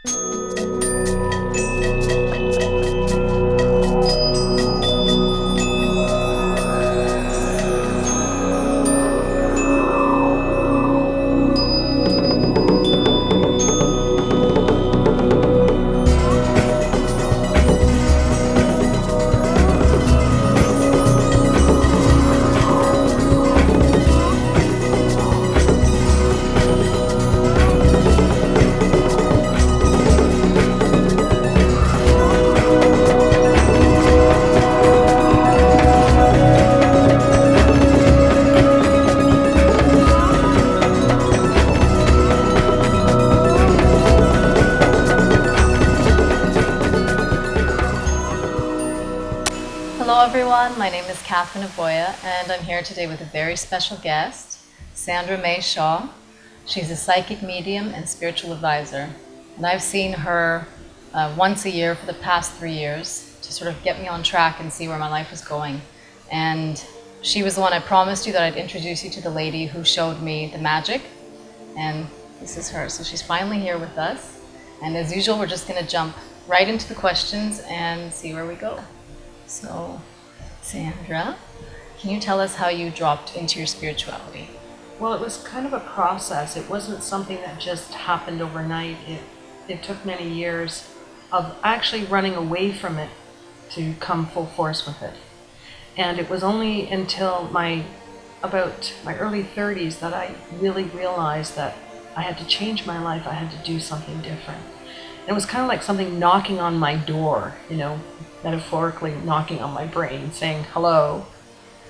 Hello everyone, my name is Kathryn Aboya and I'm here today with a very special guest, Sandra May Shaw. She's a psychic medium and spiritual advisor, and I've seen her once a year for the past 3 years to sort of get me on track and see where my life was going. And she was the one I promised you that I'd introduce you to the lady who showed me the magic, and this is her. So she's finally here with us, and as usual we're just going to jump right into the questions and see where we go. So, Sandra, can you tell us how you dropped into your spirituality? Well, it was kind of a process. It wasn't something that just happened overnight. It took many years of actually running away from it to come full force with it. And it was only until about my early 30s that I really realized that I had to change my life. I had to do something different. It was kind of like something knocking on my door, metaphorically knocking on my brain, saying, hello,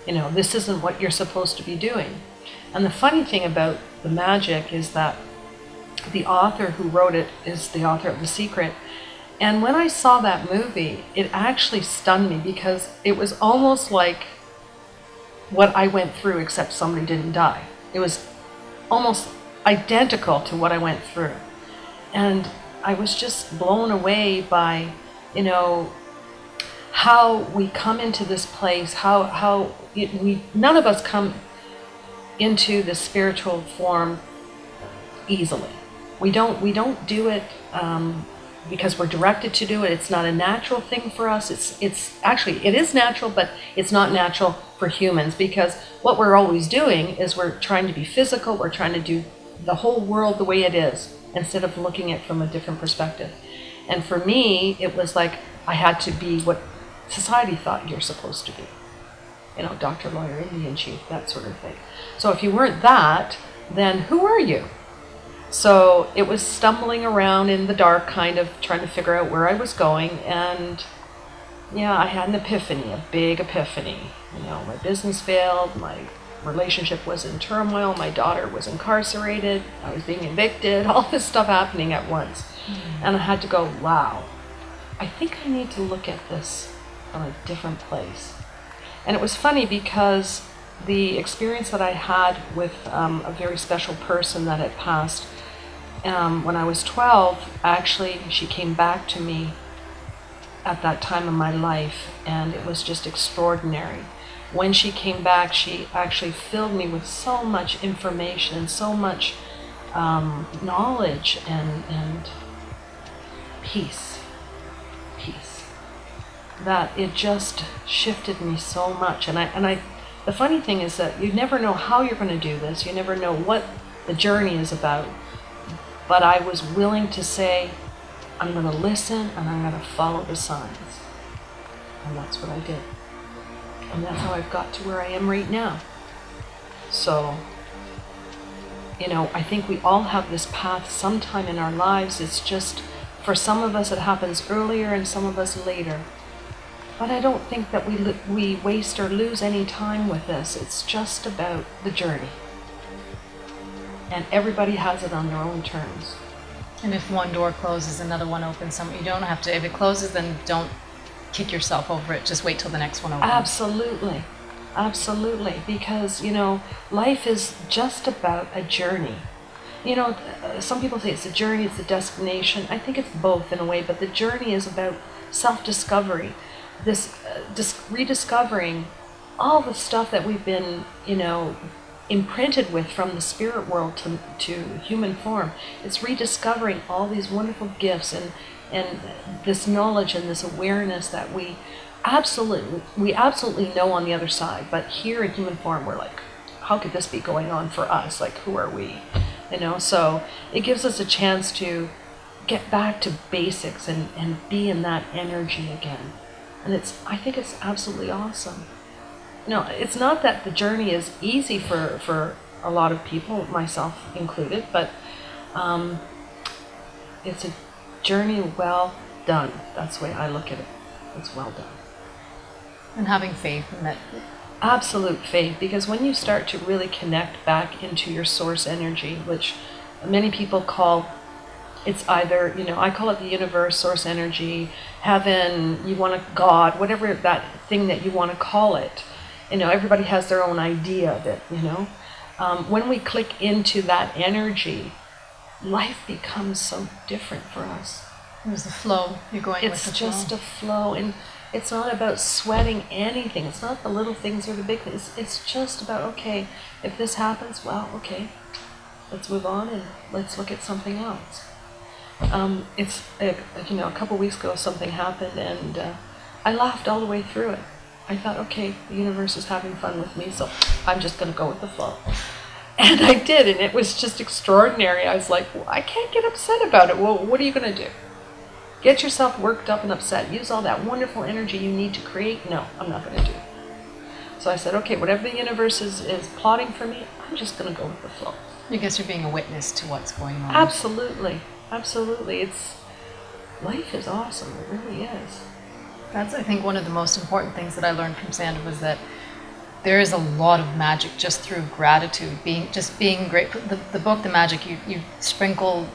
this isn't what you're supposed to be doing. And the funny thing about the magic is that the author who wrote it is the author of The Secret. And when I saw that movie, it actually stunned me because it was almost like what I went through, except somebody didn't die. It was almost identical to what I went through. And I was just blown away by, how we come into this place, none of us come into the spiritual form easily. We don't do it because we're directed to do it. It's not a natural thing for us. It's actually, it is natural, but it's not natural for humans, because what we're always doing is we're trying to be physical. We're trying to do the whole world the way it is, instead of looking at it from a different perspective. And for me, it was like I had to be what society thought you're supposed to be. Doctor, lawyer, Indian chief, that sort of thing. So if you weren't that, then who are you? So it was stumbling around in the dark, kind of trying to figure out where I was going. And yeah, I had an epiphany, a big epiphany. My business failed, my relationship was in turmoil, my daughter was incarcerated, I was being evicted, all this stuff happening at once. And I had to go, wow, I think I need to look at this from a different place. And it was funny because the experience that I had with a very special person that had passed when I was 12, actually she came back to me at that time in my life, and it was just extraordinary. When she came back, she actually filled me with so much information and so much knowledge and peace, that it just shifted me so much. And I, the funny thing is that you never know how you're going to do this. You never know what the journey is about. But I was willing to say, I'm going to listen and I'm going to follow the signs. And that's what I did. And that's how I've got to where I am right now. So, I think we all have this path sometime in our lives. It's just, for some of us it happens earlier and some of us later. But I don't think that we waste or lose any time with this. It's just about the journey. And everybody has it on their own terms. And if one door closes, another one opens. You don't have to, if it closes, then don't kick yourself over it. Just wait till the next one opens. Absolutely. Absolutely. Because, life is just about a journey. Some people say it's a journey, it's a destination. I think it's both in a way, but the journey is about self-discovery. This rediscovering all the stuff that we've been, imprinted with from the spirit world to human form. It's rediscovering all these wonderful gifts and this knowledge and this awareness that we absolutely know on the other side. But here in human form, we're like, how could this be going on for us? Like, who are we? You know, so it gives us a chance to get back to basics and be in that energy again. And I think it's absolutely awesome. No, it's not that the journey is easy for a lot of people, myself included, but it's a journey well done. That's the way I look at it. It's well done. And having faith in that. Absolute faith, because when you start to really connect back into your source energy, which many people call, it's either, you know, I call it the universe, source energy, heaven, you want a God, whatever that thing that you want to call it. You know, everybody has their own idea of it, you know. When we click into that energy, life becomes so different for us. There's the flow. You're going with the flow. It's just a flow, and it's not about sweating anything. It's not the little things or the big things. It's just about, okay, if this happens, well, okay, let's move on and let's look at something else. You know, a couple weeks ago something happened, and I laughed all the way through it. I thought, okay, the universe is having fun with me, so I'm just going to go with the flow. And I did, and it was just extraordinary. I was like, well, I can't get upset about it. Well, what are you going to do? Get yourself worked up and upset. Use all that wonderful energy you need to create? No, I'm not going to do it. So I said, okay, whatever the universe is plotting for me, I'm just going to go with the flow. I guess you're being a witness to what's going on. Absolutely. Absolutely. Life is awesome. It really is. That's, I think, one of the most important things that I learned from Sandra was that there is a lot of magic just through gratitude, being grateful. The book, The Magic, you sprinkle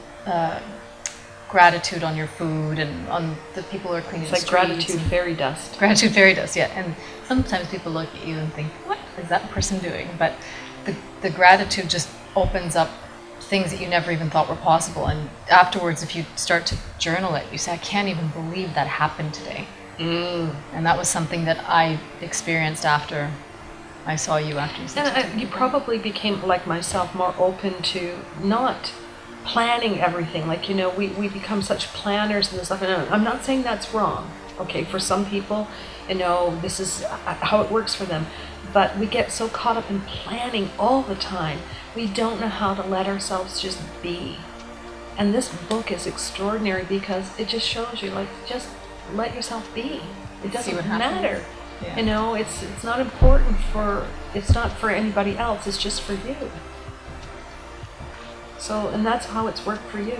gratitude on your food and on the people who are cleaning the streets. It's like gratitude fairy dust. Gratitude fairy dust, yeah. And sometimes people look at you and think, what is that person doing? But the gratitude just opens up things that you never even thought were possible. And afterwards, if you start to journal it, you say, I can't even believe that happened today. And that was something that I experienced after I saw you after you said and you probably became, like myself, more open to not planning everything. Like, you know, we become such planners and stuff. And I'm not saying that's wrong. Okay, for some people, you know, this is how it works for them. But we get so caught up in planning all the time. We don't know how to let ourselves just be. And this book is extraordinary because it just shows you, like, just let yourself be. It doesn't matter. Yeah. You know, it's not important it's not for anybody else, it's just for you. So, and that's how it's worked for you.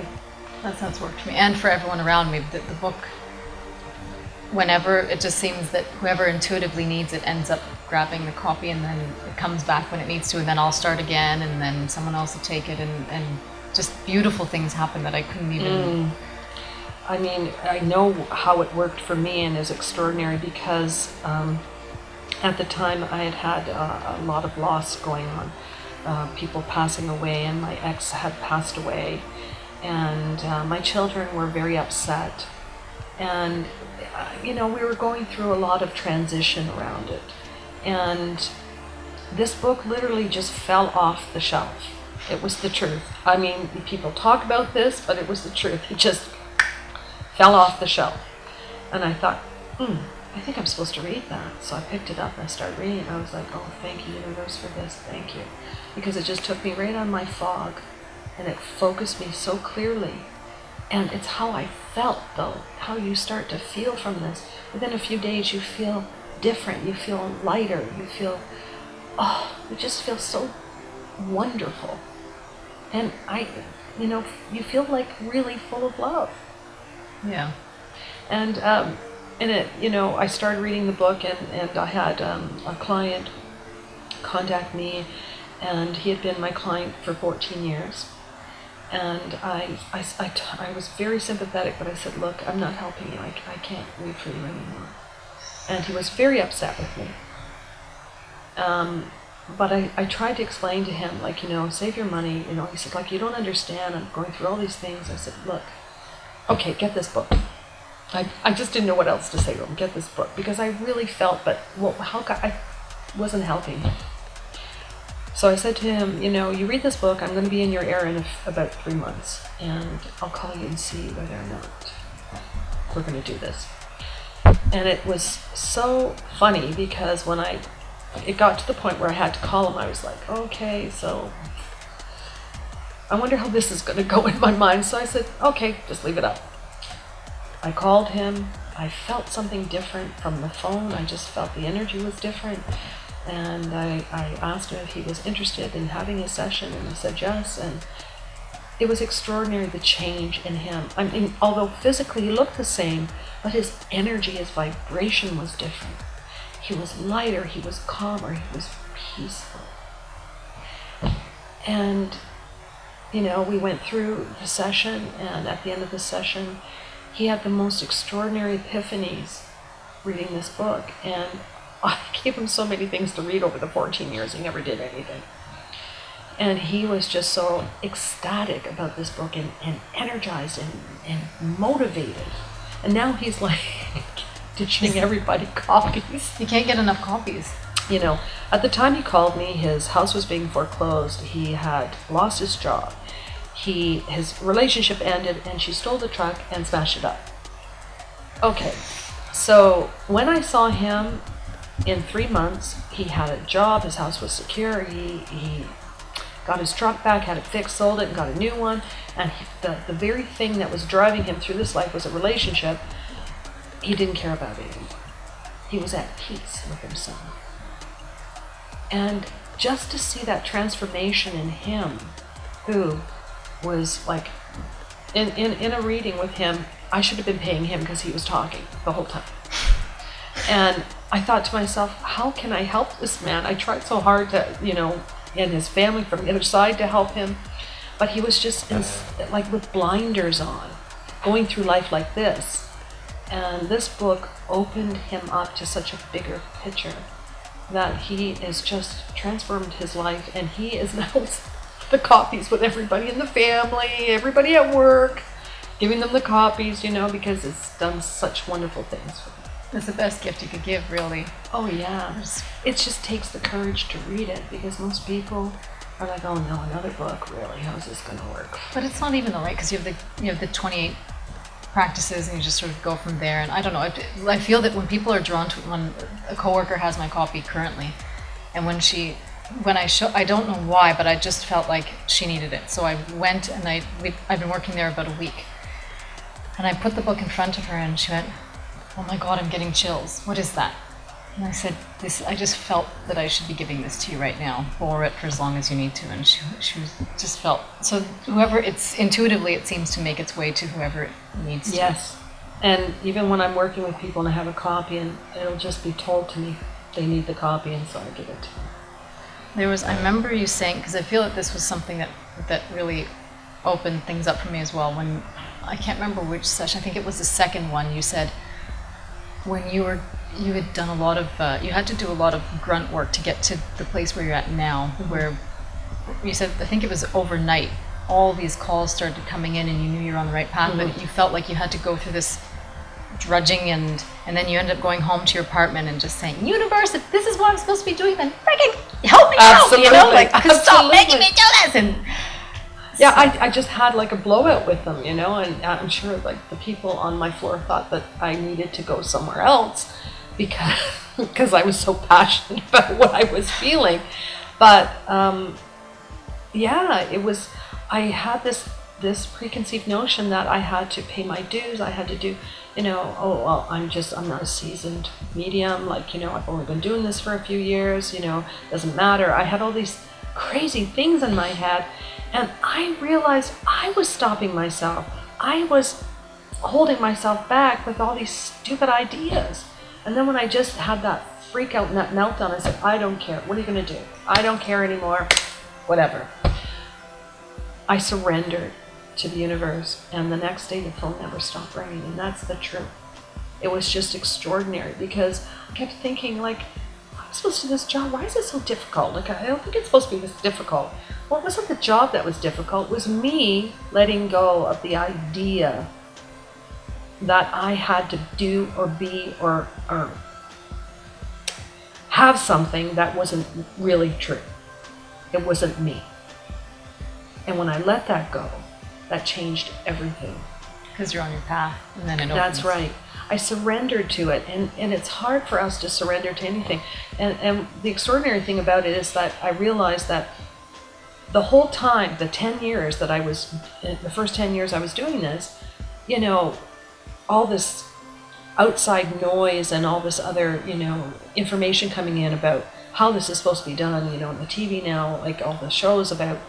That's how it's worked for me and for everyone around me. The book, whenever it just seems that whoever intuitively needs it ends up grabbing the copy, and then it comes back when it needs to, and then I'll start again, and then someone else will take it, and just beautiful things happen that I couldn't even... I mean, I know how it worked for me, and is extraordinary because at the time I had a lot of loss going on, people passing away, and my ex had passed away, and my children were very upset, and you know, we were going through a lot of transition around it, and this book literally just fell off the shelf. It was the truth. I mean, people talk about this, but it was the truth. It just fell off the shelf. And I thought, I think I'm supposed to read that. So I picked it up and I started reading it. I was like, oh, thank you, universe, for this. Thank you. Because it just took me right on my fog. And it focused me so clearly. And it's how I felt, though. How you start to feel from this. Within a few days, you feel different. You feel lighter. You feel, you just feel so wonderful. And you know, you feel like really full of love. Yeah. And you know, I started reading the book, and I had a client contact me, and he had been my client for 14 years. And I was very sympathetic, but I said, look, I'm not helping you. I can't read for you anymore. And he was very upset with me. But I tried to explain to him, like, you know, save your money. You know, he said, like, you don't understand. I'm going through all these things. I said, look, okay, get this book. I just didn't know what else to say to him. Get this book. Because I really felt, but well, I wasn't helping him. So I said to him, you read this book, I'm going to be in your area in about 3 months, and I'll call you and see whether or not we're going to do this. And it was so funny because when it got to the point where I had to call him, I was like, okay, so I wonder how this is going to go in my mind. So I said, okay, just leave it up. I called him. I felt something different from the phone. I just felt the energy was different. And I asked him if he was interested in having a session, and he said yes. And it was extraordinary, the change in him. I mean, although physically he looked the same, but his energy, his vibration was different. He was lighter, he was calmer, he was peaceful. And, we went through the session, and at the end of the session, he had the most extraordinary epiphanies reading this book. And I gave him so many things to read over the 14 years. He never did anything. And he was just so ecstatic about this book and energized and motivated. And now he's like ditching everybody copies. You can't get enough copies. At the time he called me, his house was being foreclosed. He had lost his job. His relationship ended, and she stole the truck and smashed it up. Okay, so when I saw him in 3 months, he had a job, his house was secure, he got his truck back, had it fixed, sold it, and got a new one. And the very thing that was driving him through this life was a relationship. He didn't care about it anymore. He was at peace with himself. And just to see that transformation in him, who was like, in a reading with him, I should have been paying him because he was talking the whole time. And I thought to myself, how can I help this man? I tried so hard to, and his family from the other side to help him. But he was just like with blinders on, going through life like this. And this book opened him up to such a bigger picture that he has just transformed his life, and he is now the copies with everybody in the family, everybody at work, giving them the copies, because it's done such wonderful things for them. It's the best gift you could give, really. Oh yeah. It just takes the courage to read it, because most people are like, oh no, another book, really? How's this going to work? But it's not even right, because you have the 28 practices, and you just sort of go from there. And I don't know, I feel that when people are drawn to, when a coworker has my copy currently, and when I don't know why, but I just felt like she needed it. So I went, and I've been working there about a week, and I put the book in front of her, and she went, oh my God, I'm getting chills. What is that? And I said, I just felt that I should be giving this to you right now. Borrow it for as long as you need to. And she just felt, so intuitively it seems to make its way to whoever it needs to. Yes. And even when I'm working with people and I have a copy, and it'll just be told to me they need the copy, and so I give it to them. I remember you saying, because I feel that this was something that really opened things up for me as well. When, I can't remember which session, I think it was the second one, you said, when you had done a lot of, you had to do a lot of grunt work to get to the place where you're at now, mm-hmm. where you said, I think it was overnight, all these calls started coming in, and you knew you were on the right path, mm-hmm. but you felt like you had to go through this drudging, and then you ended up going home to your apartment and just saying, universe, if this is what I'm supposed to be doing, then freaking help me Absolutely. out, like, stop making me do this, and yeah, I just had like a blowout with them, and I'm sure like the people on my floor thought that I needed to go somewhere else because I was so passionate about what I was feeling. But yeah, I had this preconceived notion that I had to pay my dues. I had to do, oh, well, I'm not a seasoned medium. Like, I've only been doing this for a few years, doesn't matter. I had all these crazy things in my head. And I realized I was stopping myself. I was holding myself back with all these stupid ideas. And then when I just had that freak out and that meltdown, I said, I don't care. What are you going to do? I don't care anymore. Whatever. I surrendered to the universe. And the next day, the phone never stopped ringing. And that's the truth. It was just extraordinary, because I kept thinking, like, I'm supposed to do this job. Why is it so difficult? Like, I don't think it's supposed to be this difficult. Well, it wasn't the job that was difficult. It was me letting go of the idea that I had to do or be or have something that wasn't really true. It wasn't me. And when I let that go, that changed everything. Because you're on your path, and then it opens. That's right. I surrendered to it, and it's hard for us to surrender to anything. And the extraordinary thing about it is that I realized that the whole time, the 10 years that the first 10 years I was doing this, you know, all this outside noise and all this other, you know, information coming in about how this is supposed to be done, you know, on the TV now, like all the shows about,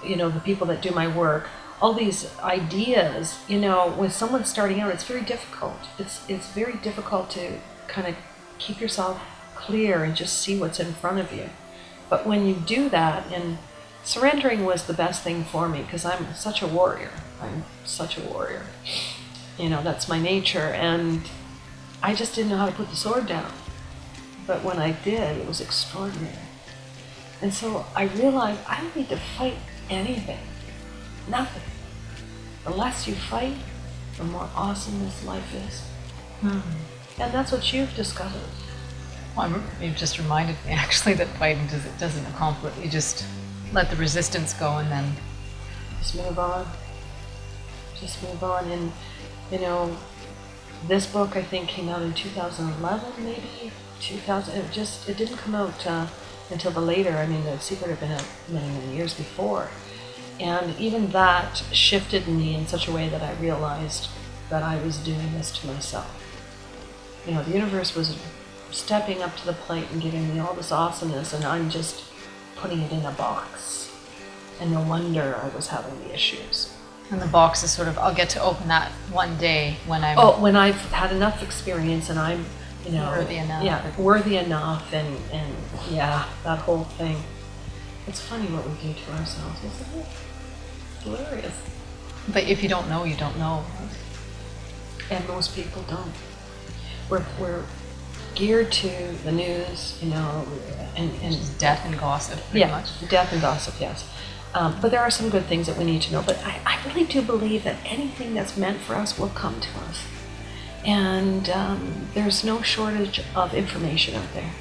you know, the people that do my work, all these ideas, you know, when someone's starting out, it's very difficult. It's very difficult to kind of keep yourself clear and just see what's in front of you. But when you do that, and surrendering was the best thing for me, because I'm such a warrior. I'm such a warrior. You know, that's my nature, and I just didn't know how to put the sword down. But when I did, it was extraordinary. And so I realized I don't need to fight anything. Nothing. The less you fight, the more awesome this life is. Mm-hmm. And that's what you've discovered. Well, you've just reminded me, actually, that fighting doesn't accomplish. You just let the resistance go, and then just move on. Just move on. And, you know, this book, I think, came out in 2011, maybe 2000. It didn't come out until the later. I mean, The Secret had been out many, many years before. And even that shifted me in such a way that I realized that I was doing this to myself. You know, the universe was stepping up to the plate and giving me all this awesomeness, and I'm just putting it in a box. And no wonder I was having the issues. And the box is sort of, I'll get to open that one day when I'm... Oh, when I've had enough experience and I'm, you know... Worthy enough. Yeah, worthy enough, and yeah, that whole thing. It's funny what we do to ourselves, isn't it? Hilarious. But if you don't know, you don't know. And most people don't. We're geared to the news, you know, and death and gossip, pretty much. Death and gossip, yes. But there are some good things that we need to know. But I really do believe that anything that's meant for us will come to us. And there's no shortage of information out there.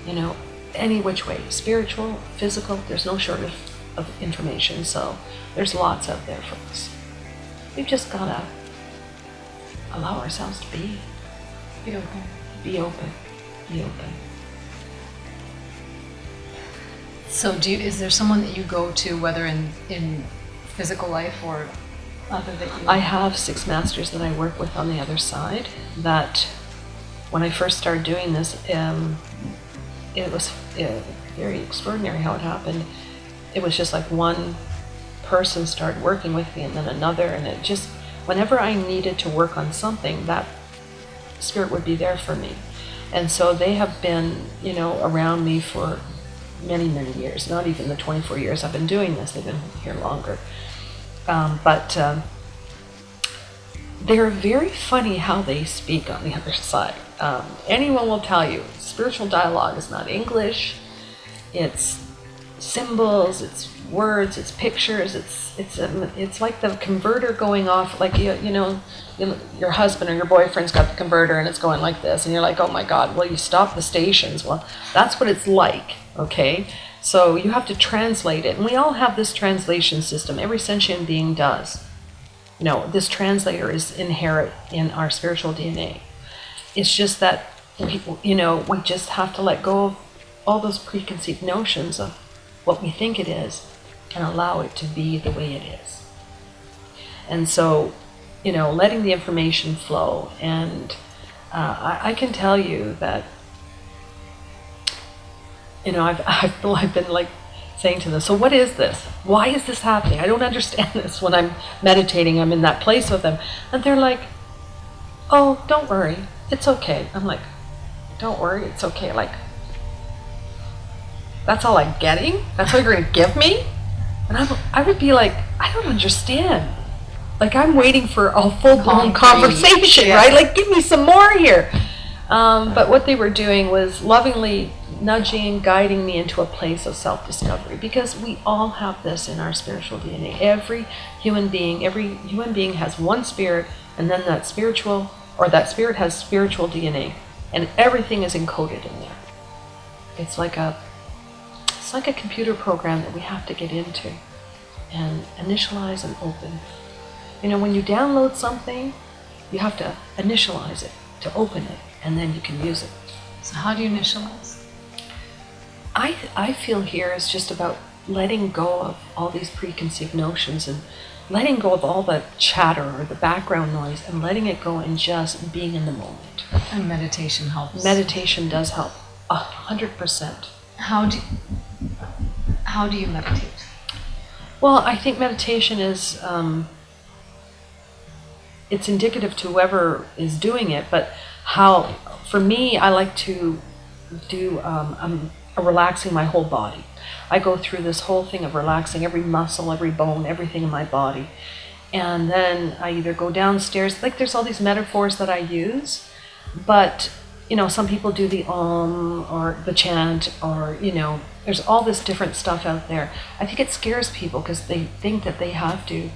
You know, any which way, spiritual, physical, there's no shortage of information. So there's lots out there for us. We've just got to allow ourselves to be. Be open. Be open. Be open. So is there someone that you go to, whether in physical life or other that you... I have 6 masters that I work with on the other side, that when I first started doing this, it was very extraordinary how it happened. It was just like one person started working with me and then another, and it just, whenever I needed to work on something, that spirit would be there for me. And so they have been, you know, around me for many, many years, not even the 24 years I've been doing this, they've been here longer. But they're very funny how they speak on the other side. Anyone will tell you, spiritual dialogue is not English, it's symbols, it's words, it's pictures, it's like the converter going off, like you know, your husband or your boyfriend's got the converter and it's going like this, and you're like, oh my God, well, you stop the stations. Well, that's what it's like, okay? So you have to translate it, and we all have this translation system. Every sentient being does. You know, this translator is inherent in our spiritual DNA. It's just that, we just have to let go of all those preconceived notions of what we think it is and allow it to be the way it is. And so, you know, letting the information flow. And I can tell you that, you know, I've been like saying to them, so what is this? Why is this happening? I don't understand this. When I'm meditating, I'm in that place with them. And they're like, oh, don't worry, it's okay. I'm like, don't worry, it's okay. Like, that's all I'm getting? That's what you're going to give me? And I would be like, I don't understand. Like, I'm waiting for a full-blown conversation, yeah. Right? Like, give me some more here. But what they were doing was lovingly nudging and guiding me into a place of self-discovery, because we all have this in our spiritual DNA. Every human being has one spirit, and then that spirit has spiritual DNA, and everything is encoded in there. It's like a It's like a computer program that we have to get into and initialize and open. You know, when you download something, you have to initialize it to open it, and then you can use it. So how do you initialize? I feel here is just about letting go of all these preconceived notions and letting go of all the chatter or the background noise and letting it go and just being in the moment. And meditation helps. Meditation does help, 100%. How do you meditate? Well, I think meditation is, it's indicative to whoever is doing it, but for me, I like to do relaxing my whole body. I go through this whole thing of relaxing every muscle, every bone, everything in my body. And then I either go downstairs, like there's all these metaphors that I use, but you know, some people do the or the chant, or you know, there's all this different stuff out there. I think it scares people because they think that they have to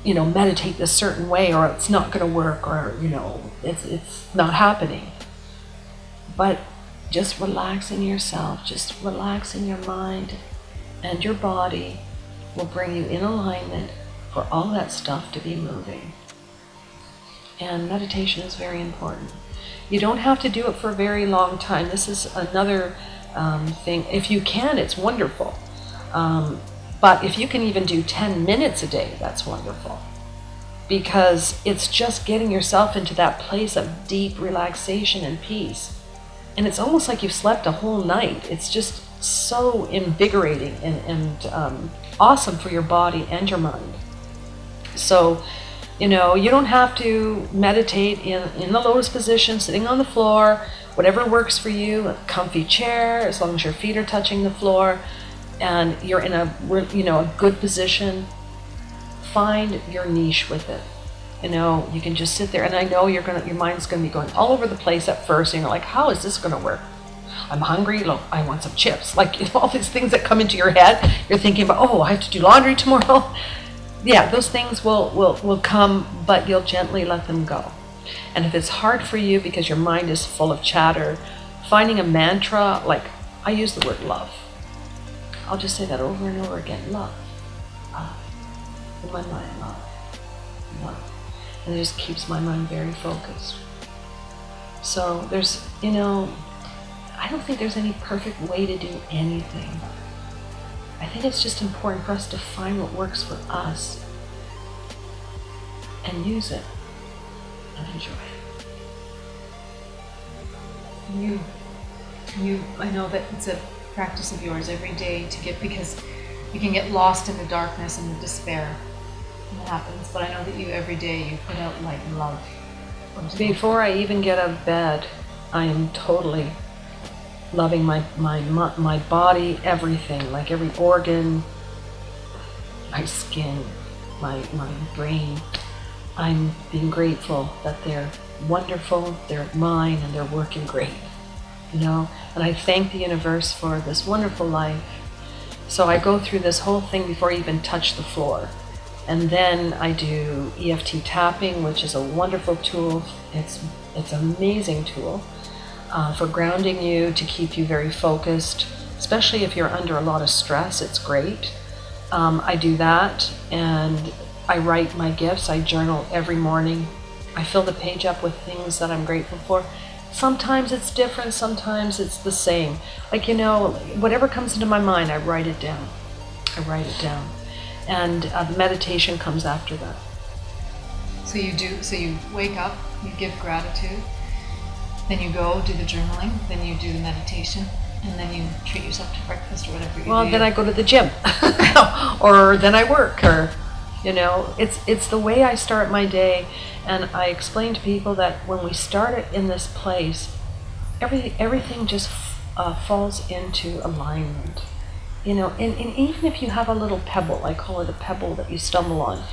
you know, meditate this certain way or it's not going to work, or you know, it's not happening. But just relaxing yourself, just relaxing your mind and your body will bring you in alignment for all that stuff to be moving. And meditation is very important. You don't have to do it for a very long time. This is another thing. If you can, it's wonderful. But if you can even do 10 minutes a day, that's wonderful. Because it's just getting yourself into that place of deep relaxation and peace. And it's almost like you've slept a whole night. It's just so invigorating and awesome for your body and your mind. So, you know, you don't have to meditate in the lotus position, sitting on the floor, whatever works for you, a comfy chair, as long as your feet are touching the floor, and you're in a, you know, a good position. Find your niche with it. You know, you can just sit there, and I know your mind's gonna be going all over the place at first, and you're like, how is this gonna work? I'm hungry, look, I want some chips. Like, you know, all these things that come into your head, you're thinking about, oh, I have to do laundry tomorrow. Yeah, those things will come, but you'll gently let them go. And if it's hard for you because your mind is full of chatter, finding a mantra, like I use the word love. I'll just say that over and over again, love. In my mind, love. Love. And it just keeps my mind very focused. So there's, you know, I don't think there's any perfect way to do anything. I think it's just important for us to find what works for us and use it and enjoy it. I know that it's a practice of yours every day to get, because you can get lost in the darkness and the despair. It happens, but I know that you every day you put out light and love. Before I even get out of bed, I am totally loving my body, everything, like every organ, my skin, my brain. I'm being grateful that they're wonderful, they're mine, and they're working great, you know? And I thank the universe for this wonderful life. So I go through this whole thing before I even touch the floor. And then I do EFT tapping, which is a wonderful tool. It's an amazing tool for grounding you, to keep you very focused, especially if you're under a lot of stress. It's great. I do that, and I write my gifts. I journal every morning. I fill the page up with things that I'm grateful for. Sometimes it's different, sometimes it's the same. Like, you know, whatever comes into my mind, I write it down. And the meditation comes after that. So you wake up, you give gratitude, then you go do the journaling, then you do the meditation, and then you treat yourself to breakfast or whatever you do. Well, then I go to the gym, or then I work, or, you know, it's the way I start my day. And I explain to people that when we start it in this place, everything just falls into alignment. You know, and even if you have a little pebble, I call it a pebble that you stumble on,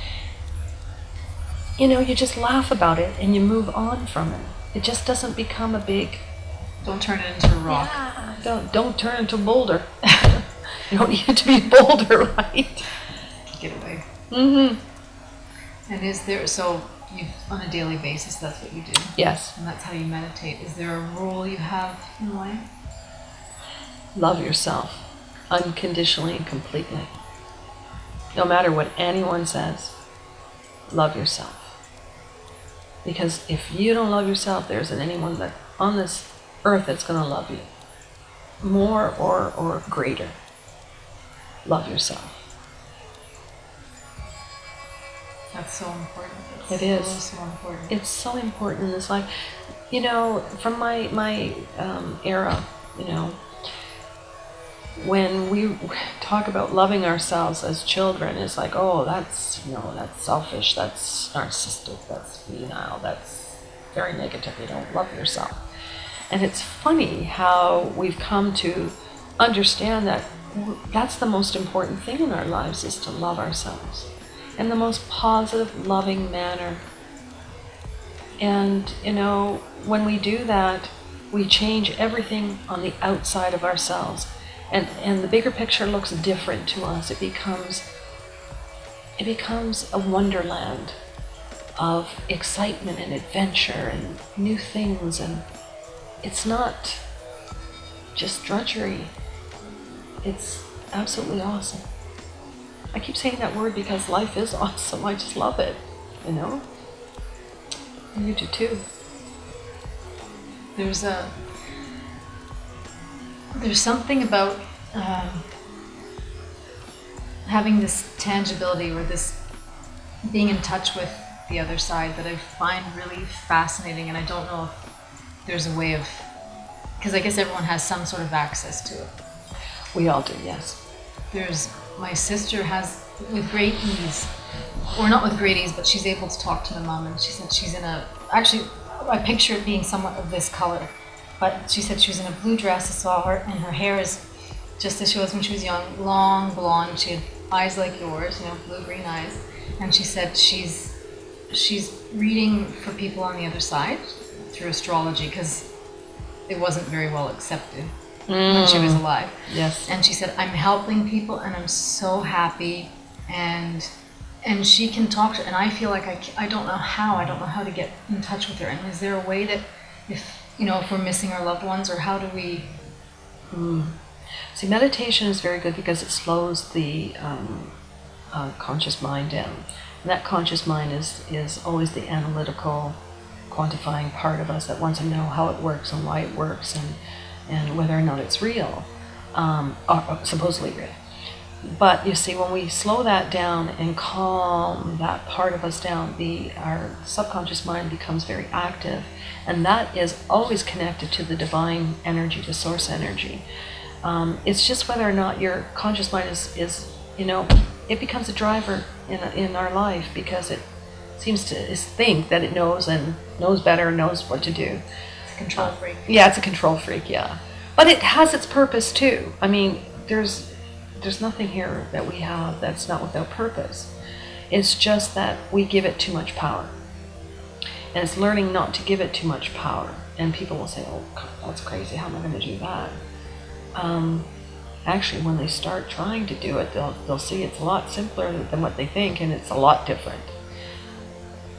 you know, you just laugh about it and you move on from it. It just doesn't become a big... Don't turn it into a rock. Yeah, don't turn it into a boulder. You don't need it to be a boulder, right? Get away. Mm-hmm. And is there, so you, on a daily basis, that's what you do? Yes. And that's how you meditate. Is there a rule you have in life? Love yourself unconditionally and completely. No matter what anyone says, love yourself. Because if you don't love yourself, there isn't anyone that on this earth that's going to love you more or greater. Love yourself. That's so important. It is. So important. It's so important in this life. You know, from my era, you know, when we talk about loving ourselves as children, it's like, oh, that's, you know, that's selfish, that's narcissistic, that's venile, that's very negative. You don't love yourself. And it's funny how we've come to understand that that's the most important thing in our lives, is to love ourselves in the most positive, loving manner. And, you know, when we do that, we change everything on the outside of ourselves. And the bigger picture looks different to us. It becomes a wonderland of excitement and adventure and new things. And it's not just drudgery. It's absolutely awesome. I keep saying that word because life is awesome. I just love it, you know? And you do too. There's something about having this tangibility or this being in touch with the other side that I find really fascinating, and I don't know if there's a way of, because I guess everyone has some sort of access to it. We all do, yes. My sister has, with great ease, or not with great ease, but she's able to talk to my mom, and she said she's in actually, I picture it being somewhat of this color, but she said she was in a blue dress. I saw her, and her hair is just as she was when she was young, long, blonde. She had eyes like yours, you know, blue-green eyes. And she said she's reading for people on the other side through astrology, because it wasn't very well accepted when she was alive. Yes. And she said, I'm helping people, and I'm so happy, and she can talk to, and I feel like I don't know how to get in touch with her. And is there a way that, if we're missing our loved ones, or how do we? See, meditation is very good because it slows the conscious mind down. And that conscious mind is always the analytical, quantifying part of us that wants to know how it works and why it works, and whether or not it's real, or supposedly real. But you see, when we slow that down and calm that part of us down, our subconscious mind becomes very active, and that is always connected to the divine energy, the source energy. It's just whether or not your conscious mind is it becomes a driver in our life, because it seems to think that it knows better and knows what to do. It's a control freak. Yeah, it's a control freak, yeah. But it has its purpose too. I mean, there's nothing here that we have that's not without purpose. It's just that we give it too much power. And it's learning not to give it too much power. And people will say, oh, that's crazy, how am I going to do that? Actually, when they start trying to do it, they'll see it's a lot simpler than what they think, and it's a lot different.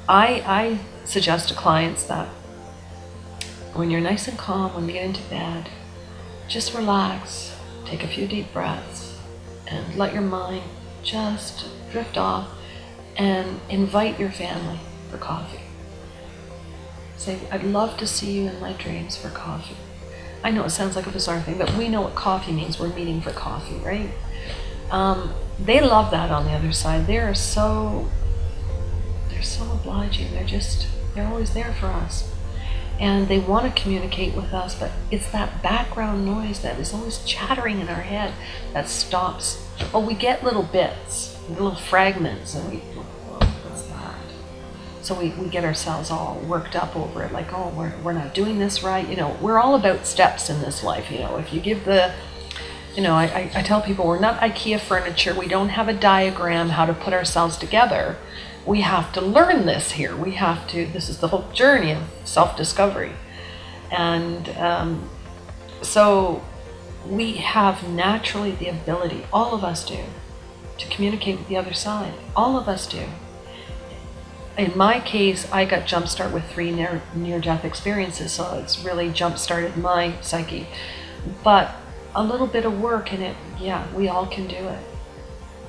I suggest to clients that when you're nice and calm, when you get into bed, just relax, take a few deep breaths, and let your mind just drift off, and invite your family for coffee. Say, I'd love to see you in my dreams for coffee. I know it sounds like a bizarre thing, but we know what coffee means. We're meeting for coffee, right? They love that on the other side. They're so obliging. They're always there for us. And they want to communicate with us, but it's that background noise that is always chattering in our head that stops. Oh, we get little bits, little fragments, and what's that? So we get ourselves all worked up over it, like, oh, we're not doing this right. We're all about steps in this life. If you give I tell people we're not IKEA furniture. We don't have a diagram how to put ourselves together. We have to learn this here. This is the whole journey of self-discovery. And so we have naturally the ability, all of us do, to communicate with the other side. All of us do. In my case, I got jump-started with 3 near-death experiences, so it's really jump-started my psyche. But a little bit of work and we all can do it.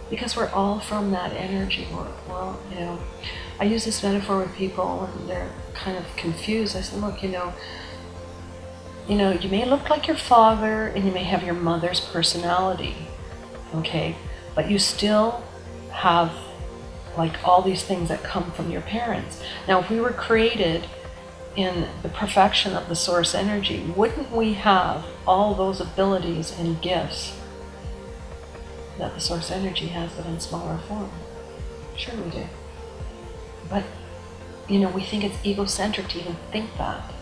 Because we're all from that energy. We're all, I use this metaphor with people and they're kind of confused. I said, look, you may look like your father and you may have your mother's personality, okay? But you still have like all these things that come from your parents. Now, if we were created in the perfection of the source energy, wouldn't we have all those abilities and gifts that the source energy has, but in smaller form? Sure we do. But, we think it's egocentric to even think that.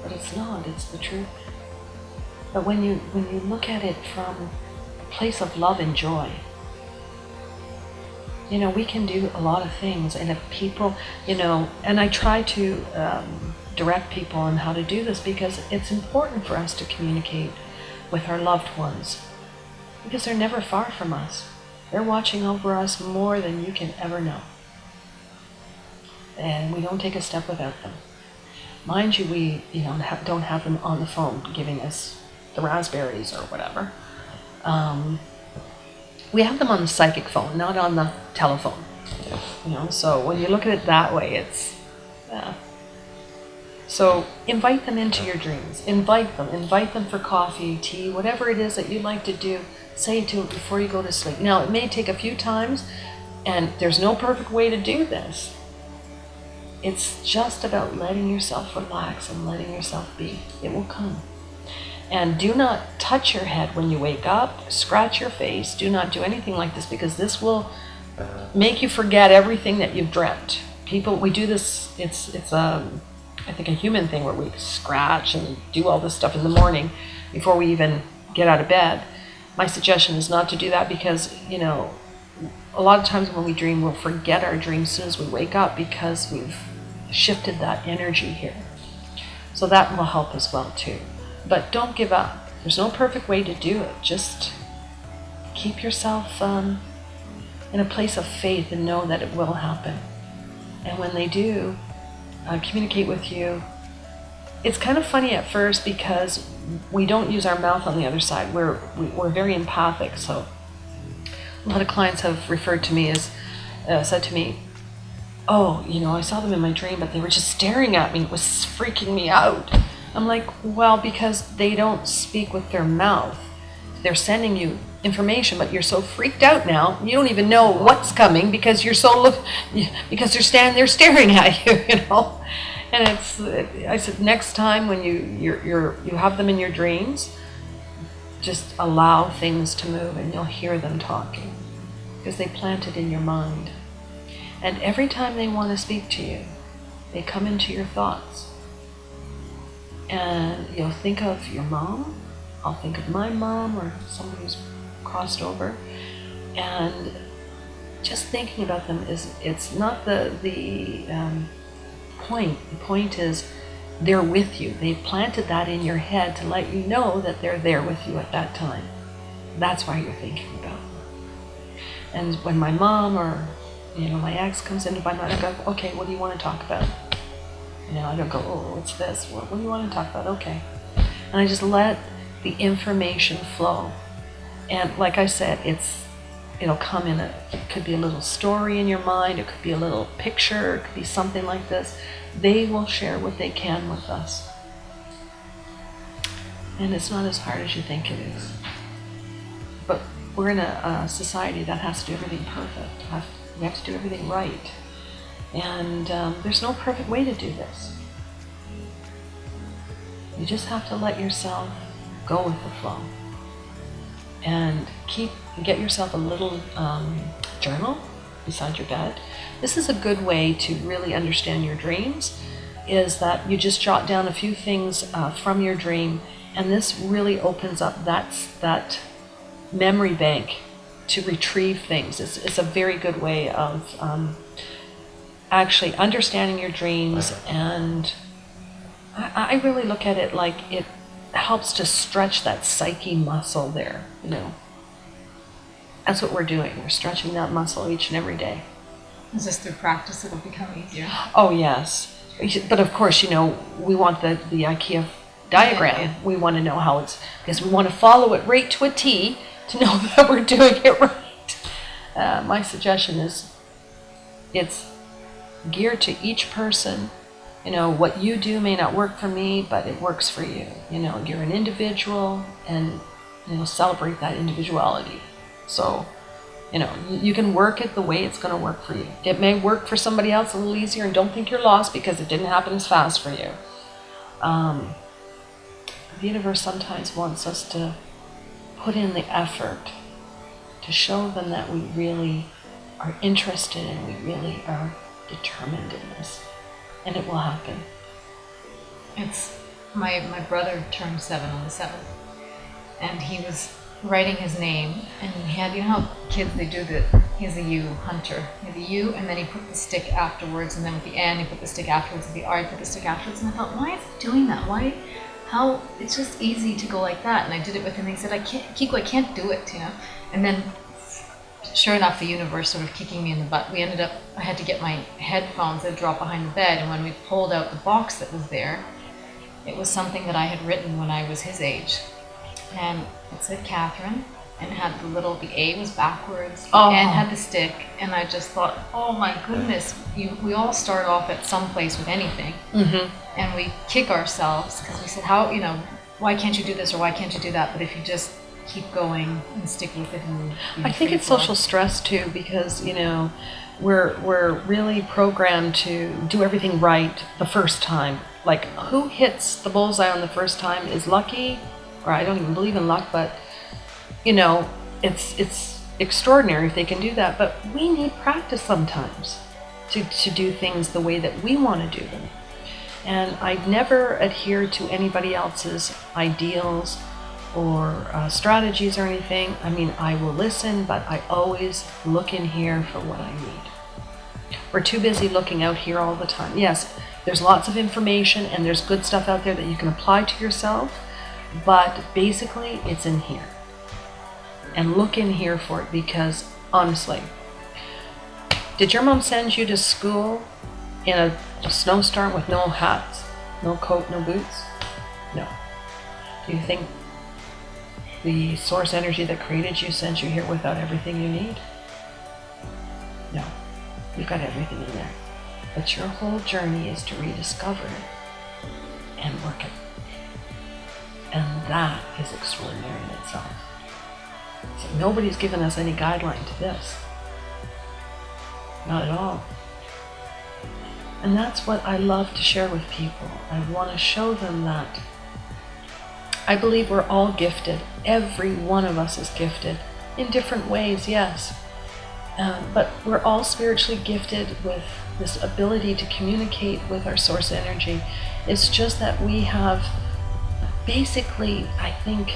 But it's not, it's the truth. But when you look at it from a place of love and joy, we can do a lot of things. And if people, and I try to direct people on how to do this because it's important for us to communicate with our loved ones. Because they're never far from us. They're watching over us more than you can ever know. And we don't take a step without them. Mind you, we don't have them on the phone giving us the raspberries or whatever. We have them on the psychic phone, not on the telephone. So when you look at it that way, it's... So invite them into your dreams. Invite them for coffee, tea, whatever it is that you like to do. Say it to it before you go to sleep. Now, it may take a few times, and there's no perfect way to do this. It's just about letting yourself relax and letting yourself be. It will come. And do not touch your head when you wake up. Scratch your face. Do not do anything like this because this will make you forget everything that you've dreamt. People, we do this, it's I think a human thing where we scratch and do all this stuff in the morning before we even get out of bed. My suggestion is not to do that because, a lot of times when we dream, we'll forget our dreams as soon as we wake up because we've shifted that energy here. So that will help as well too. But don't give up. There's no perfect way to do it. Just keep yourself in a place of faith and know that it will happen. And when they do, communicate with you. It's kind of funny at first because we don't use our mouth on the other side. We're very empathic. So a lot of clients have referred to me as, said to me, oh, I saw them in my dream, but they were just staring at me. It was freaking me out. I'm like, well, because they don't speak with their mouth. They're sending you information, but you're so freaked out now, you don't even know what's coming because because they're standing there staring at you, And I said, next time when you have them in your dreams, just allow things to move and you'll hear them talking because they plant it in your mind. And every time they want to speak to you, they come into your thoughts. And you'll think of your mom, I'll think of my mom or someone who's crossed over. And just thinking about them it's not the point. The point is they're with you. They planted that in your head to let you know that they're there with you at that time. That's why you're thinking about them. And when my mom or my ex comes into my mind, I go, okay, what do you want to talk about? I don't go, oh, what's this? What do you want to talk about? Okay. And I just let the information flow. And like I said, it'll come in it could be a little story in your mind, it could be a little picture, it could be something like this. They will share what they can with us. And it's not as hard as you think it is. But we're in a society that has to do everything perfect. We have to do everything right. And there's no perfect way to do this. You just have to let yourself go with the flow. And get yourself a little journal beside your bed. This is a good way to really understand your dreams, is that you just jot down a few things from your dream, and this really opens up that memory bank to retrieve things. It's a very good way of actually understanding your dreams, and I really look at it like it helps to stretch that psyche muscle there, That's what we're doing. We're stretching that muscle each and every day. Is this through practice it'll become easier? Oh, yes. But of course, we want the IKEA diagram. Yeah. We want to know how it's, because we want to follow it right to a T to know that we're doing it right. My suggestion is it's geared to each person. You know, what you do may not work for me, but it works for you. You know, you're an individual, and, you know, celebrate that individuality. So, you know, you can work it the way it's going to work for you. It may work for somebody else a little easier, and don't think you're lost because it didn't happen as fast for you. The universe sometimes wants us to put in the effort to show them that we really are interested and we really are determined in this. And it will happen. It's my brother turned 7 on the 7th, and he was writing his name, and he had, you know how kids, they do he's a U hunter. He had the U, and then he put the stick afterwards, and then with the N he put the stick afterwards, with the R he put the stick afterwards, and I thought, why is he doing that? How, it's just easy to go like that. And I did it with him, and he said, Kiko, I can't do it, you know. And then sure enough, the universe sort of kicking me in the butt. I had to get my headphones that dropped behind the bed, and when we pulled out the box that was there, it was something that I had written when I was his age. And it said Kathryn, and it had the A was backwards, and had the stick, and I just thought, oh my goodness, we all start off at some place with anything, and we kick ourselves, because we said, how, you know, why can't you do this, or why can't you do that? But if you just keep going and stick with it. And I think it's social stress too, because, you know, we're really programmed to do everything right the first time. Like, who hits the bullseye on the first time is lucky, or I don't even believe in luck, but, you know, it's extraordinary if they can do that. But we need practice sometimes to do things the way that we want to do them. And I never adhere to anybody else's ideals or strategies or anything. I mean, I will listen, but I always look in here for what I need. We're too busy looking out here all the time. Yes, there's lots of information and there's good stuff out there that you can apply to yourself, but basically it's in here. And look in here for it, because honestly, did your mom send you to school in a snowstorm with no hats, no coat, no boots? No. Do you think the source energy that created you sent you here without everything you need? No. You've got everything in there. But your whole journey is to rediscover it and work it. And that is extraordinary in itself. So nobody's given us any guideline to this. Not at all. And that's what I love to share with people. I want to show them that I believe we're all gifted. Every one of us is gifted in different ways, yes. But we're all spiritually gifted with this ability to communicate with our source energy. It's just that we have basically, I think,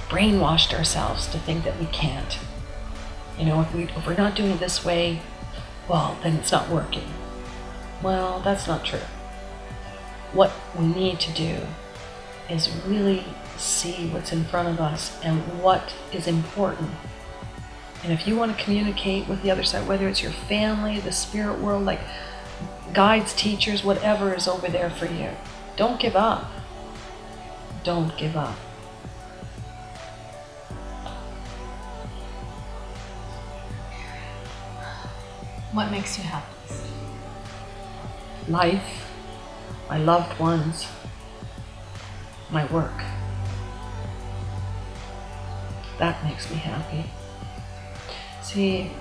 brainwashed ourselves to think that we can't. You know, if we're not doing it this way, well, then it's not working. Well, that's not true. What we need to do is really see what's in front of us and what is important. And if you want to communicate with the other side, whether it's your family, the spirit world, like guides, teachers, whatever is over there for you, don't give up. Don't give up. What makes you happiest? Life, my loved ones, my work. That makes me happy. See,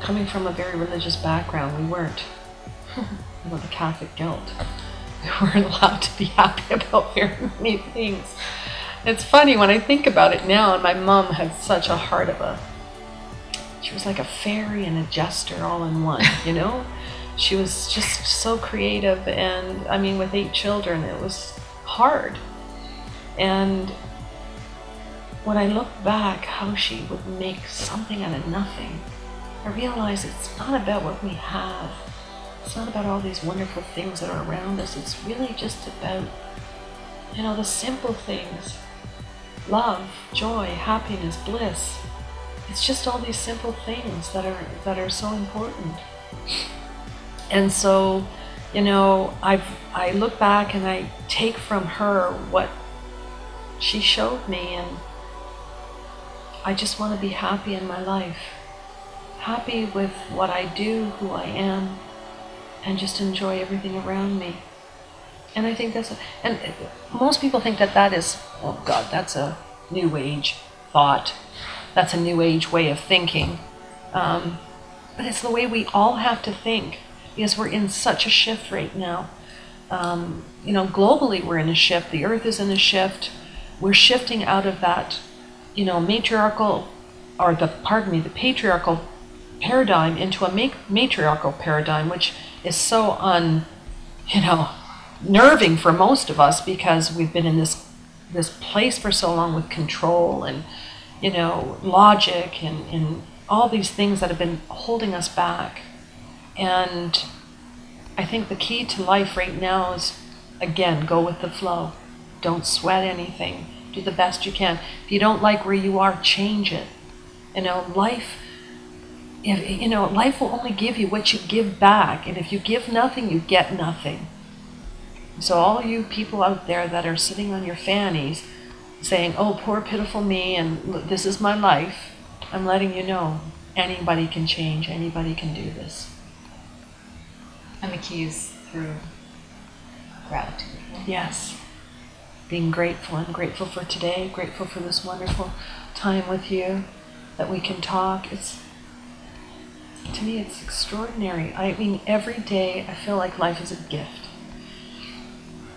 coming from a very religious background, we weren't, the Catholic guilt. We weren't allowed to be happy about very many things. It's funny when I think about it now, and my mom had such a heart of she was like a fairy and a jester all in one, you know? She was just so creative, and I mean, with 8 children, it was hard. And when I look back how she would make something out of nothing, I realize it's not about what we have. It's not about all these wonderful things that are around us. It's really just about, you know, the simple things. Love, joy, happiness, bliss. It's just all these simple things that are so important. And so you know, I look back and I take from her what she showed me, and I just want to be happy in my life. Happy with what I do, who I am, and just enjoy everything around me. And I think and most people think that is, oh God, that's a new age thought. That's a new age way of thinking. But it's the way we all have to think, because we're in such a shift right now. You know, globally we're in a shift. The earth is in a shift. We're shifting out of that, you know, patriarchal paradigm into a matriarchal paradigm, which is so nerving for most of us, because we've been in this place for so long with control and, you know, logic and all these things that have been holding us back. And I think the key to life right now is, again, go with the flow. Don't sweat anything. Do the best you can. If you don't like where you are, change it. You know, life will only give you what you give back. And if you give nothing, you get nothing. So all you people out there that are sitting on your fannies saying, oh, poor pitiful me, and this is my life, I'm letting you know, anybody can change, anybody can do this. And the key is through gratitude. Yes. Being grateful. I'm grateful for today, grateful for this wonderful time with you, that we can talk. To me, it's extraordinary. I mean, every day I feel like life is a gift.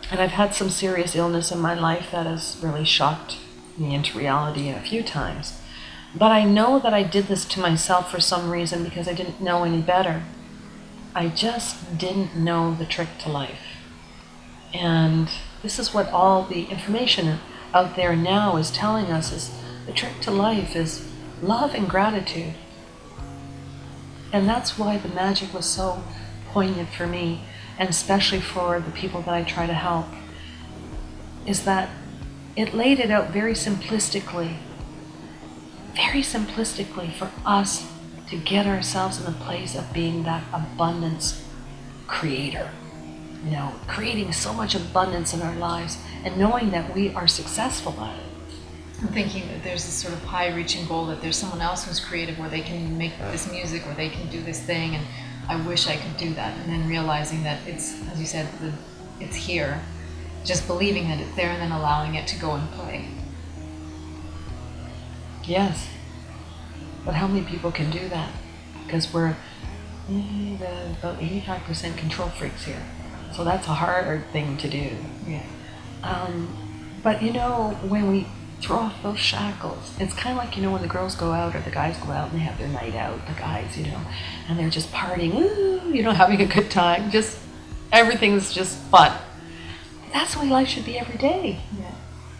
And I've had some serious illness in my life that has really shocked me into reality a few times. But I know that I did this to myself for some reason, because I didn't know any better. I just didn't know the trick to life. And this is what all the information out there now is telling us, is the trick to life is love and gratitude. And that's why the magic was so poignant for me, and especially for the people that I try to help, is that it laid it out very simplistically for us to get ourselves in the place of being that abundance creator. You know, creating so much abundance in our lives and knowing that we are successful at it. I'm thinking that there's this sort of high-reaching goal, that there's someone else who's creative, where they can make this music, or they can do this thing, and I wish I could do that. And then realizing that it's, as you said, it's here. Just believing that it's there and then allowing it to go and play. Yes. But how many people can do that? Because we're about 85% control freaks here. So that's a hard thing to do. Yeah. But you know, when we throw off those shackles, it's kind of like, you know, when the girls go out or the guys go out and they have their night out, the guys, you know, and they're just partying, ooh, you know, having a good time. Just everything's just fun. That's the way life should be every day. Yeah.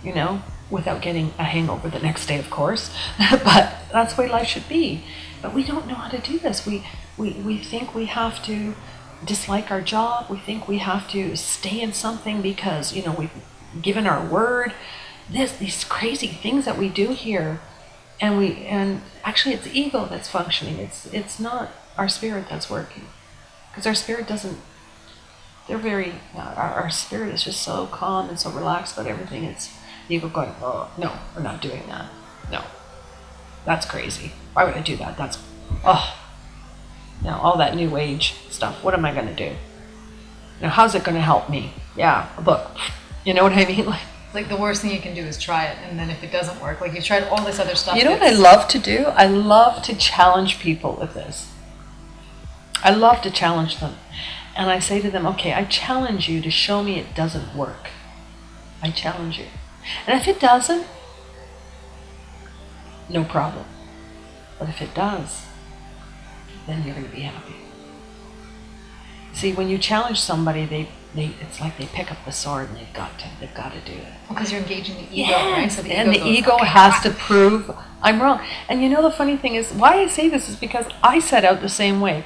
You know, without getting a hangover the next day, of course. But that's the way life should be. But we don't know how to do this. We think we have to dislike our job. We think we have to stay in something because, you know, we've given our word. These crazy things that we do here, and actually it's ego that's functioning. It's not our spirit that's working, because our spirit doesn't. They're very. Our spirit is just so calm and so relaxed about everything. It's the ego going, oh no, we're not doing that. No, that's crazy. Why would I do that? That's all that new age stuff. What am I going to do? Now, how's it going to help me? Yeah, a book. You know what I mean? Like the worst thing you can do is try it, and then if it doesn't work, like you've tried all this other stuff. You know what I love to do? I love to challenge people with this. I love to challenge them. And I say to them, okay, I challenge you to show me it doesn't work. I challenge you. And if it doesn't, no problem. But if it does, then you're going to be happy. See, when you challenge somebody, it's like they pick up the sword and they've got to do it. Because you're engaging the ego, yes, right? So the ego has to prove I'm wrong. And you know, the funny thing is, why I say this is because I set out the same way.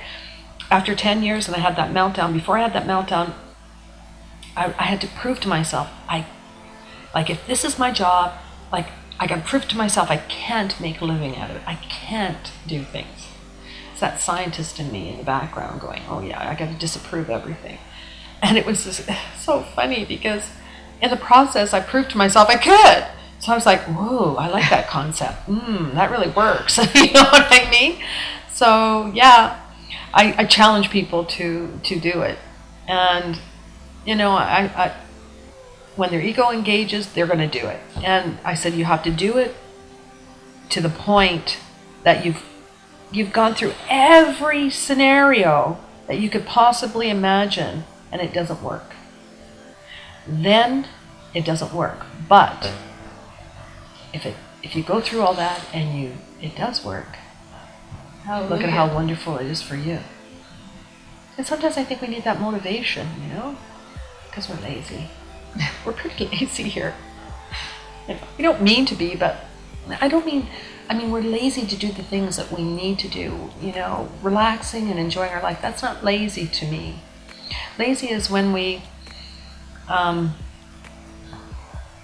After 10 years and I had that meltdown, before I had that meltdown, I had to prove to myself, if this is my job, I got to prove to myself I can't make a living out of it. I can't do things. It's that scientist in me in the background going, oh yeah, I got to disapprove everything. And it was just so funny because in the process, I proved to myself I could. So I was like, whoa, I like that concept. That really works. You know what I mean? So yeah, I challenge people to do it. And, you know, I when their ego engages, they're going to do it. And I said, you have to do it to the point that you've gone through every scenario that you could possibly imagine, and it doesn't work. Then it doesn't work. But if you go through all that and it does work, Hallelujah. look at how wonderful it is for you. And sometimes I think we need that motivation, you know, because we're lazy. We're pretty lazy here. We don't mean to be, but I mean, we're lazy to do the things that we need to do, you know, relaxing and enjoying our life. That's not lazy to me. Lazy is when we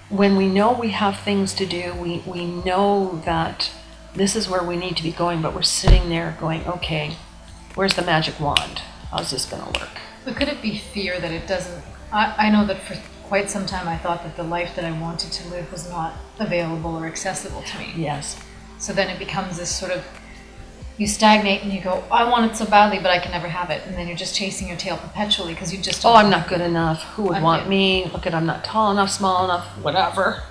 know we have things to do, we know that this is where we need to be going, but we're sitting there going, okay, where's the magic wand? How's this going to work? But could it be fear that it doesn't? I know that for quite some time I thought that the life that I wanted to live was not available or accessible to me. Yes. So then it becomes this sort of, you stagnate and you go, I want it so badly, but I can never have it. And then you're just chasing your tail perpetually because you just... Oh, I'm not good enough. Who would want me? Look at, I'm not tall enough, small enough, whatever.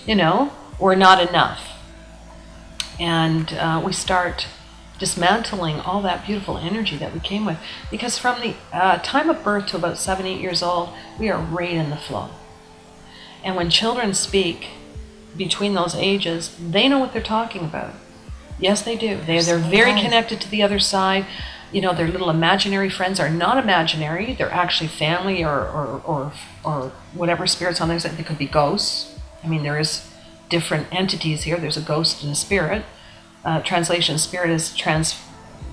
You know, we're not enough. And we start dismantling all that beautiful energy that we came with. Because from the time of birth to about 7, 8 years old, we are right in the flow. And when children speak between those ages, they know what they're talking about. Yes, they do. They're very connected to the other side. You know, their little imaginary friends are not imaginary. They're actually family or whatever spirits on their side. They could be ghosts. I mean, there is different entities here. There's a ghost and a spirit. Translation spirit is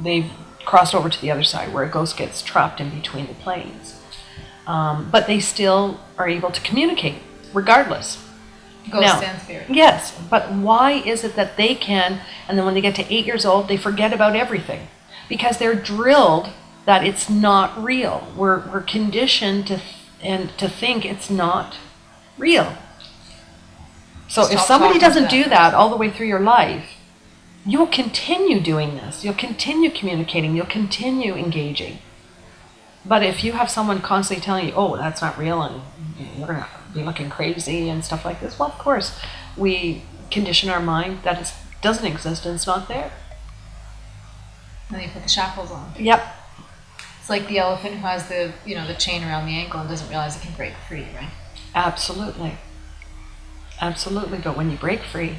they've crossed over to the other side where a ghost gets trapped in between the planes. But they still are able to communicate regardless. Ghost and spirit. Yes, but why is it that they can, and then when they get to 8 years old, they forget about everything? Because they're drilled that it's not real. We're conditioned to think it's not real. So if somebody doesn't do that all the way through your life, you'll continue doing this. You'll continue communicating. You'll continue engaging. But if you have someone constantly telling you, oh, that's not real, and you're going to be looking crazy and stuff like this, well, of course, we condition our mind that it doesn't exist and it's not there. And then you put the shackles on. Yep. It's like the elephant who has the chain around the ankle and doesn't realize it can break free, right? Absolutely. Absolutely. But when you break free,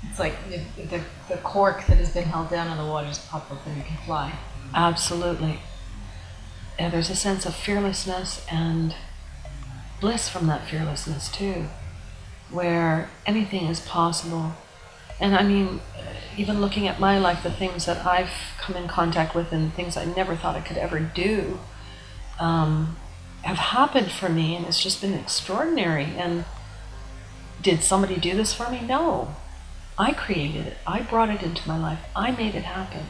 it's like the cork that has been held down in the water just pop up and you can fly. Absolutely. And there's a sense of fearlessness and bliss from that fearlessness too, where anything is possible. And I mean, even looking at my life, the things that I've come in contact with and things I never thought I could ever do have happened for me, and it's just been extraordinary. And did somebody do this for me? No. I created it. I brought it into my life. I made it happen.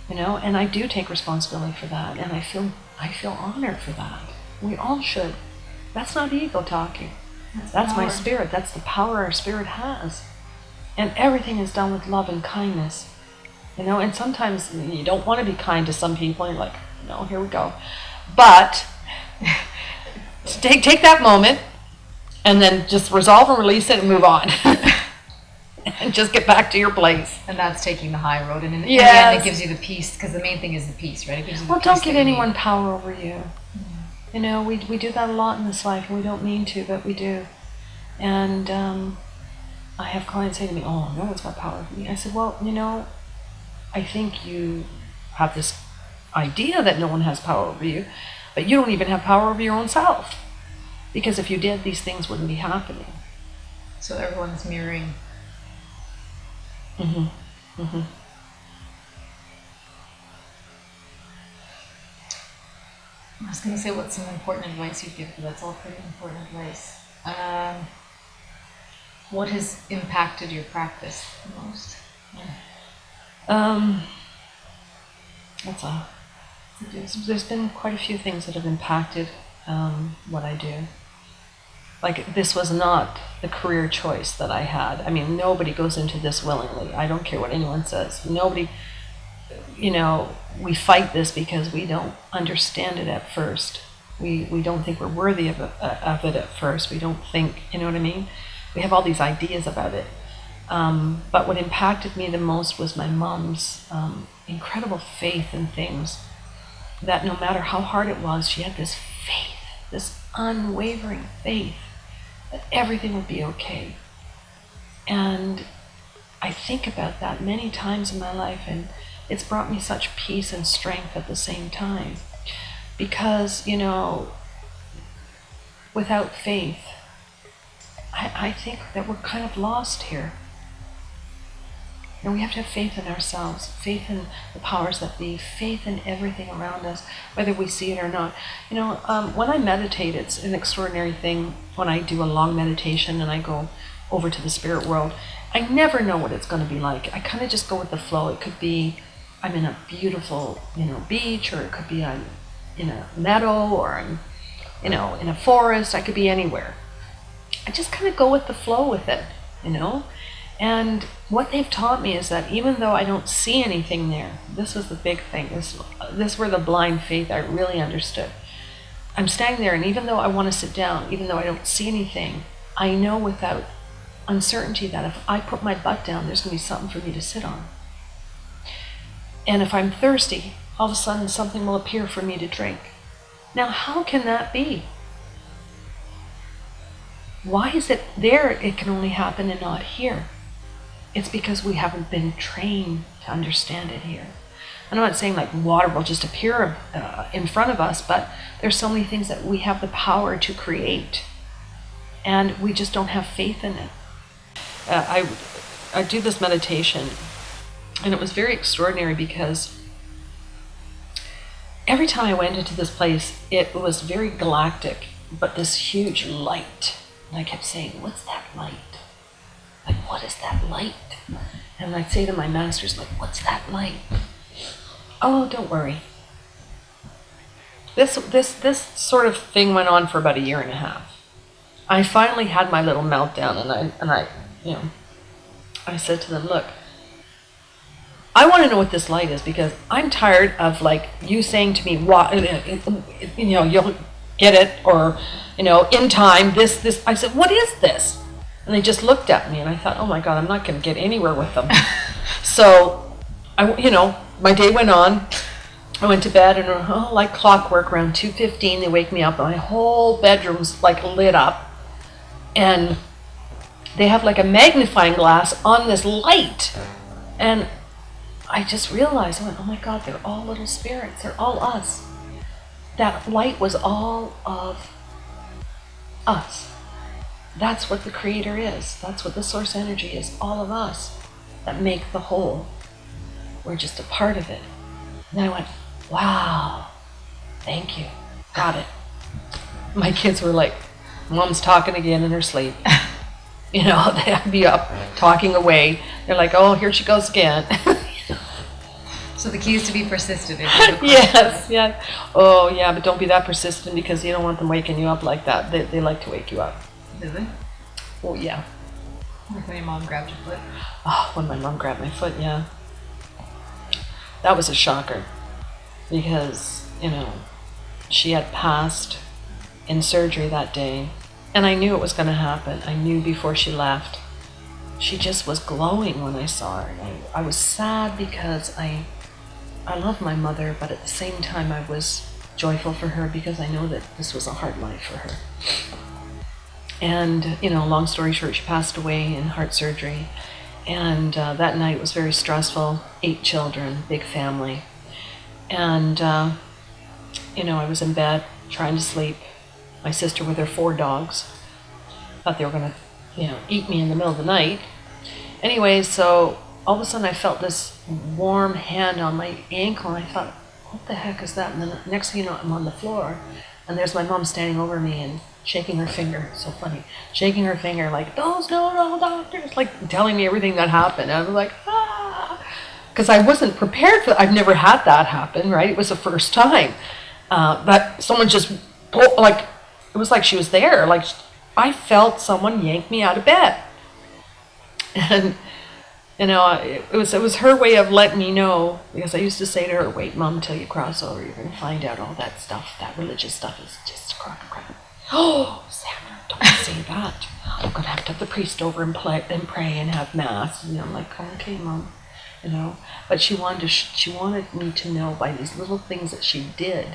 You know, and I do take responsibility for that, and I feel honored for that. We all should. That's not ego talking. That's my spirit. That's the power our spirit has. And everything is done with love and kindness. You know, and sometimes you don't want to be kind to some people, and you're like, no, here we go. But take that moment and then just resolve and release it and move on. And just get back to your place. And that's taking the high road. And in the end, it gives you the peace, because the main thing is the peace, right? It gives you the peace. Don't give anyone power over you. You know, we do that a lot in this life, and we don't mean to, but we do. And I have clients say to me, oh, no one's got power over me. I said, well, you know, I think you have this idea that no one has power over you, but you don't even have power over your own self. Because if you did, these things wouldn't be happening. So everyone's mirroring. Mm-hmm. Mm-hmm. I was going to say, what's some important advice you'd give, but that's all pretty important advice. What has impacted your practice the most? That's There's been quite a few things that have impacted what I do. Like, this was not the career choice that I had. I mean, nobody goes into this willingly. I don't care what anyone says. Nobody, we fight this because we don't understand it at first. We don't think we're worthy of it at first. We don't think, you know what I mean? We have all these ideas about it. But what impacted me the most was my mom's incredible faith in things, that no matter how hard it was, she had this faith, this unwavering faith that everything would be okay. And I think about that many times in my life, and it's brought me such peace and strength at the same time. Because, without faith, I think that we're kind of lost here. And we have to have faith in ourselves, faith in the powers that be, faith in everything around us, whether we see it or not. When I meditate, it's an extraordinary thing. When I do a long meditation and I go over to the spirit world, I never know what it's going to be like. I kind of just go with the flow. It could be I'm in a beautiful, beach, or it could be I'm in a meadow, or I'm, in a forest. I could be anywhere. I just kind of go with the flow with it, And what they've taught me is that even though I don't see anything there, this was the big thing. This were the blind faith I really understood. I'm standing there, and even though I want to sit down, even though I don't see anything, I know without uncertainty that if I put my butt down, there's going to be something for me to sit on. And if I'm thirsty, all of a sudden something will appear for me to drink. Now, how can that be? Why is it there it can only happen and not here? It's because we haven't been trained to understand it here. I'm not saying like water will just appear in front of us, but there's so many things that we have the power to create, and we just don't have faith in it. I do this meditation, and it was very extraordinary because every time I went into this place, it was very galactic, but this huge light. And I kept saying, what's that light? Like, what is that light? And I'd say to my masters, like, what's that light? Oh, don't worry. This sort of thing went on for about 1.5 years. I finally had my little meltdown, and I said to them, look, I want to know what this light is, because I'm tired of like you saying to me, you'll get it, or in time, this. I said, what is this? And they just looked at me, and I thought, oh my God, I'm not going to get anywhere with them. So, my day went on. I went to bed, and like clockwork, around 2:15, they wake me up, and my whole bedroom's like lit up, and they have like a magnifying glass on this light, and I just realized, I went, oh my God, they're all little spirits. They're all us. That light was all of us. That's what the Creator is. That's what the source energy is. All of us that make the whole. We're just a part of it. And I went, wow, thank you. Got it. My kids were like, Mom's talking again in her sleep. They'd be up talking away. They're like, oh, here she goes again. So the key is to be persistent. Yes. Oh, yeah, but don't be that persistent, because you don't want them waking you up like that. They like to wake you up. Do they? Oh, yeah. Like when your mom grabbed your foot? Oh, when my mom grabbed my foot, yeah. That was a shocker, because, she had passed in surgery that day, and I knew it was going to happen. I knew before she left. She just was glowing when I saw her. And I was sad because I love my mother, but at the same time I was joyful for her, because I know that this was a hard life for her. And, long story short, she passed away in heart surgery. And that night was very stressful. 8 children, big family. And, I was in bed trying to sleep. My sister with her 4 dogs thought they were going to, eat me in the middle of the night. Anyway, so all of a sudden I felt this warm hand on my ankle, and I thought, what the heck is that? And then the next thing you know, I'm on the floor, and there's my mom standing over me and shaking her finger. So funny. Shaking her finger like, those no doctors, like telling me everything that happened. And I was like, because I wasn't prepared for. I've never had that happen, right? It was the first time that someone just like, it was like she was there. Like I felt someone yank me out of bed, and it was her way of letting me know, because I used to say to her, "Wait, Mom, till you cross over, you're going to find out all that stuff, that religious stuff is just a crock of crap." Oh, Sandra, don't say that. I'm going to have the priest over and pray and have mass. And I'm like, okay, Mom, But she wanted me to know by these little things that she did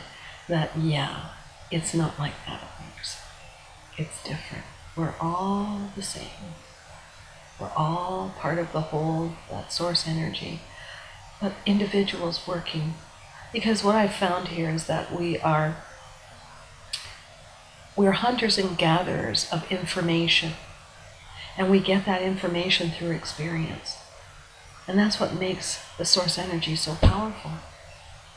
that, yeah, it's not like that, folks. It's different. We're all the same. We're all part of the whole, that source energy, but individuals working. Because what I've found here is that we're hunters and gatherers of information, and we get that information through experience. And that's what makes the source energy so powerful.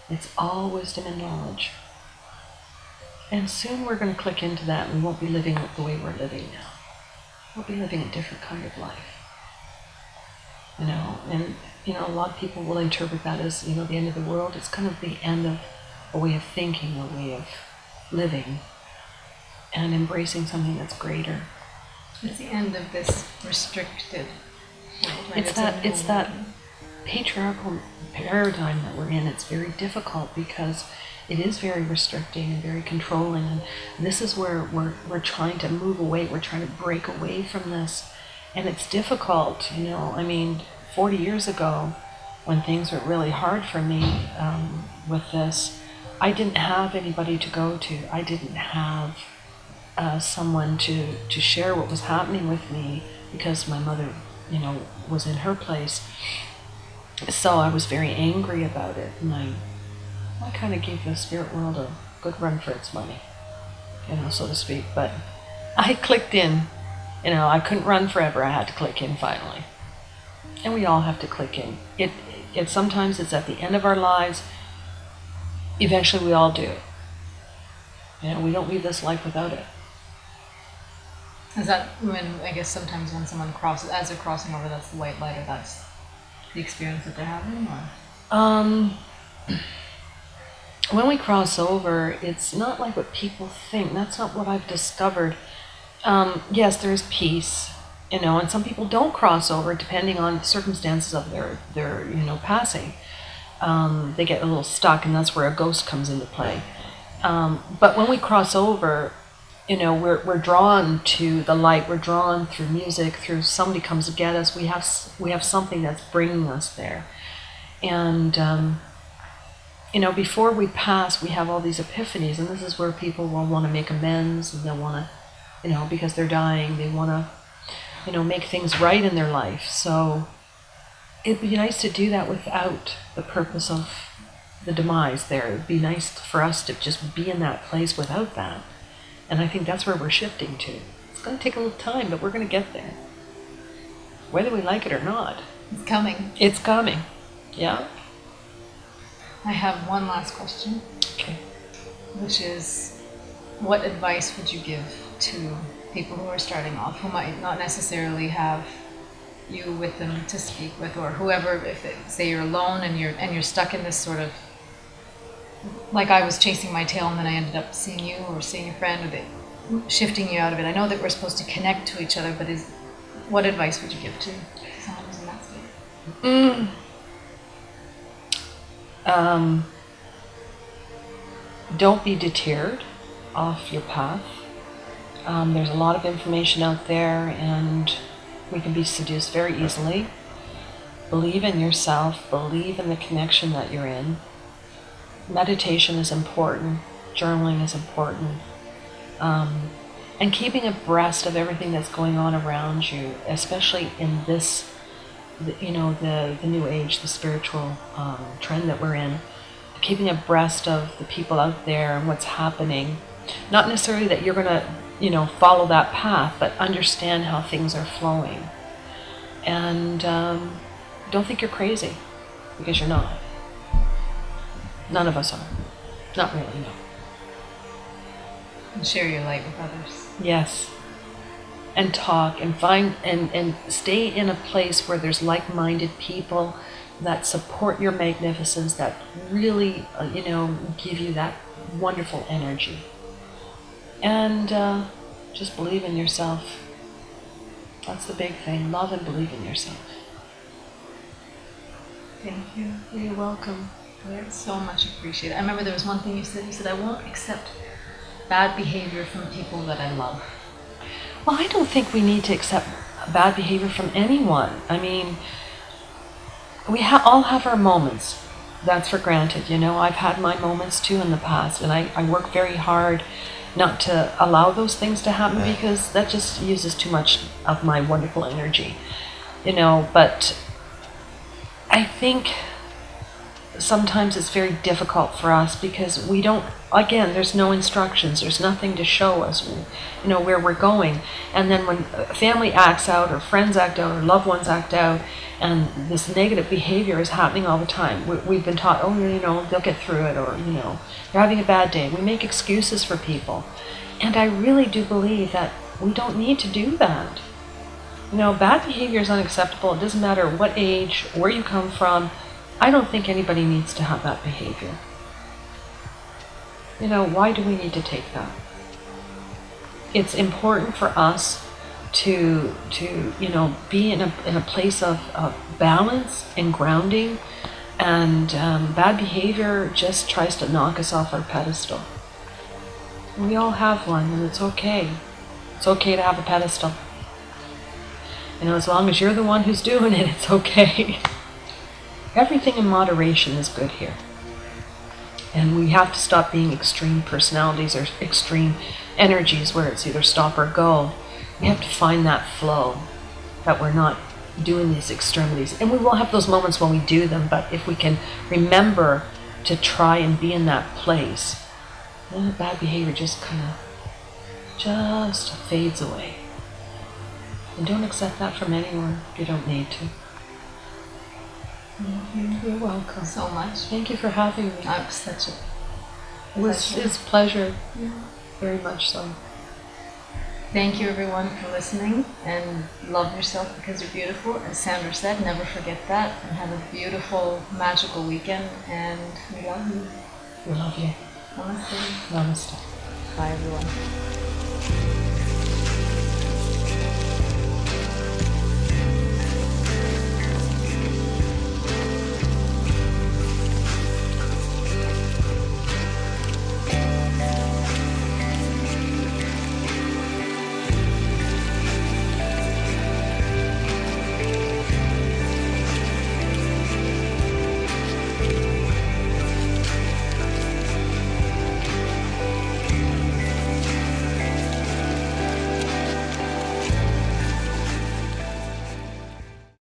It's all wisdom and knowledge. And soon we're going to click into that, and we won't be living the way we're living now. We'll be living a different kind of life. And a lot of people will interpret that as, the end of the world. It's kind of the end of a way of thinking, a way of living, and embracing something that's greater. It's the end of this restricted world, right? It's that patriarchal paradigm that we're in. It's very difficult because it is very restricting and very controlling, and this is where we're trying to move away. We're trying to break away from this, and it's difficult. 40 years ago, when things were really hard for me with this, I didn't have anybody to go to. I didn't have someone to share what was happening with me, because my mother, was in her place. So I was very angry about it, and I kind of gave the spirit world a good run for its money, so to speak. But I clicked in. I couldn't run forever. I had to click in finally. And we all have to click in. It sometimes it's at the end of our lives. Eventually we all do. We don't leave this life without it. Is that I guess sometimes when someone crosses, as they're crossing over, that's the white light, or that's the experience that they're having, or? When we cross over, it's not like what people think. That's not what I've discovered. Yes, there's peace, and some people don't cross over depending on the circumstances of their passing. They get a little stuck, and that's where a ghost comes into play. But when we cross over, we're drawn to the light. We're drawn through music, through somebody comes to get us. We have something that's bringing us there. And before we pass, we have all these epiphanies, and this is where people will want to make amends, and they'll want to, because they're dying, they want to, make things right in their life. So it'd be nice to do that without the purpose of the demise there. It'd be nice for us to just be in that place without that. And I think that's where we're shifting to. It's going to take a little time, but we're going to get there. Whether we like it or not. It's coming. It's coming. Yeah. I have one last question. Okay. Which is, what advice would you give to people who are starting off, who might not necessarily have you with them to speak with, or whoever, say you're alone and you're stuck in this sort of, like I was chasing my tail and then I ended up seeing you or seeing a friend, or shifting you out of it. I know that we're supposed to connect to each other, but what advice would you give to someone who's in that state? Don't be deterred off your path. There's a lot of information out there, and we can be seduced very easily. Believe in yourself. Believe in the connection that you're in. Meditation is important. Journaling is important. And keeping abreast of everything that's going on around you, especially in this, the new age, the spiritual trend that we're in. Keeping abreast of the people out there and what's happening. Not necessarily that you're going to, follow that path, but understand how things are flowing. And don't think you're crazy, because you're not. None of us are. Not really, no. And share your light with others. Yes. And talk and find and stay in a place where there's like-minded people that support your magnificence, that really, give you that wonderful energy. And just believe in yourself. That's the big thing. Love and believe in yourself. Thank you. You're welcome. It's so much appreciated. I remember there was one thing you said. You said, I won't accept bad behavior from people that I love. Well, I don't think we need to accept bad behavior from anyone. I mean, we all have our moments. That's for granted. I've had my moments too in the past, and I work very hard not to allow those things to happen, because that just uses too much of my wonderful energy. But I think sometimes it's very difficult for us because we don't, again, there's no instructions, there's nothing to show us, where we're going. And then when family acts out, or friends act out, or loved ones act out, and this negative behavior is happening all the time, we've been taught, they'll get through it, or, they're having a bad day. We make excuses for people. And I really do believe that we don't need to do that. Bad behavior is unacceptable. It doesn't matter what age, where you come from. I don't think anybody needs to have that behavior. Why do we need to take that? It's important for us to be in a place of balance and grounding, and bad behavior just tries to knock us off our pedestal. We all have one, and it's okay. It's okay to have a pedestal. As long as you're the one who's doing it, it's okay. Everything in moderation is good here. And we have to stop being extreme personalities or extreme energies where it's either stop or go. We have to find that flow, that we're not doing these extremities. And we will have those moments when we do them, but if we can remember to try and be in that place, then the bad behavior just fades away. And don't accept that from anyone if you don't need to. You're welcome. So much. Thank you for having me. I'm such a It's a pleasure. Yeah. Very much so. Thank you everyone for listening, and love yourself because you're beautiful. As Sandra said, never forget that, and have a beautiful, magical weekend, and we love you. We love you. Namaste. Namaste. Bye everyone.